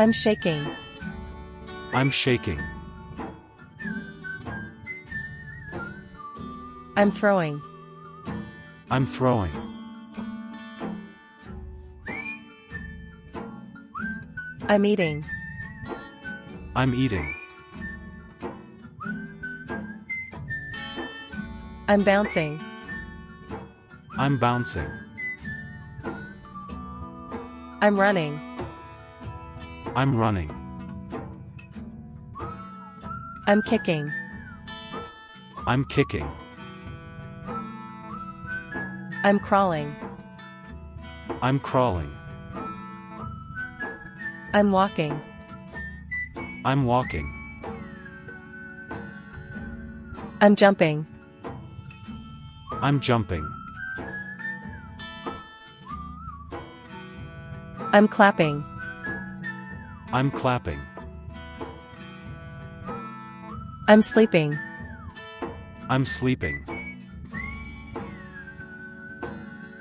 I'm shaking. I'm shaking. I'm throwing. I'm throwing. I'm eating. I'm eating. I'm bouncing. I'm bouncing. I'm running. I'm running. I'm kicking. I'm kicking. I'm crawling. I'm crawling. I'm walking. I'm walking. I'm jumping. I'm jumping. I'm clapping. I'm clapping. I'm sleeping. I'm sleeping.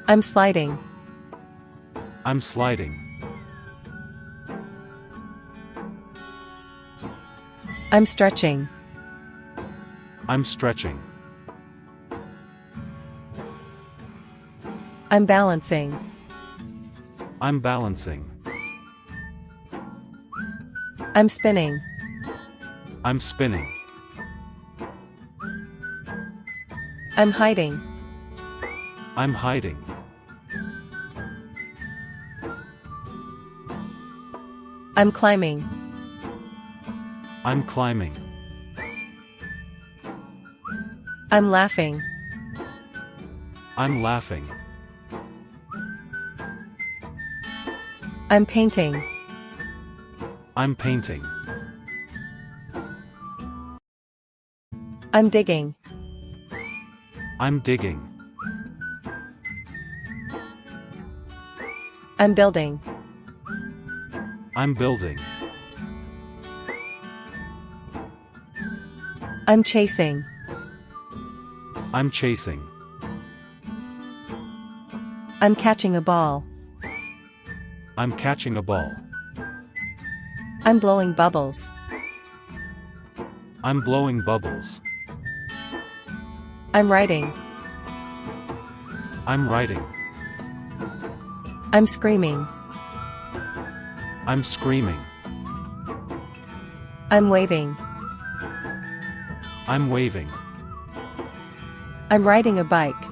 I'm sliding. I'm sliding. I'm stretching. I'm stretching. I'm balancing. I'm balancing. I'm spinning. I'm spinning. I'm hiding. I'm hiding. I'm climbing. I'm climbing. I'm laughing. I'm laughing. I'm painting. I'm painting. I'm digging. I'm digging. I'm building. I'm building. I'm chasing. I'm chasing. I'm catching a ball. I'm catching a ball. I'm blowing bubbles. I'm blowing bubbles. I'm writing. I'm writing. I'm screaming. I'm screaming. I'm waving. I'm waving. I'm riding a bike.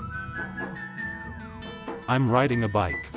I'm riding a bike.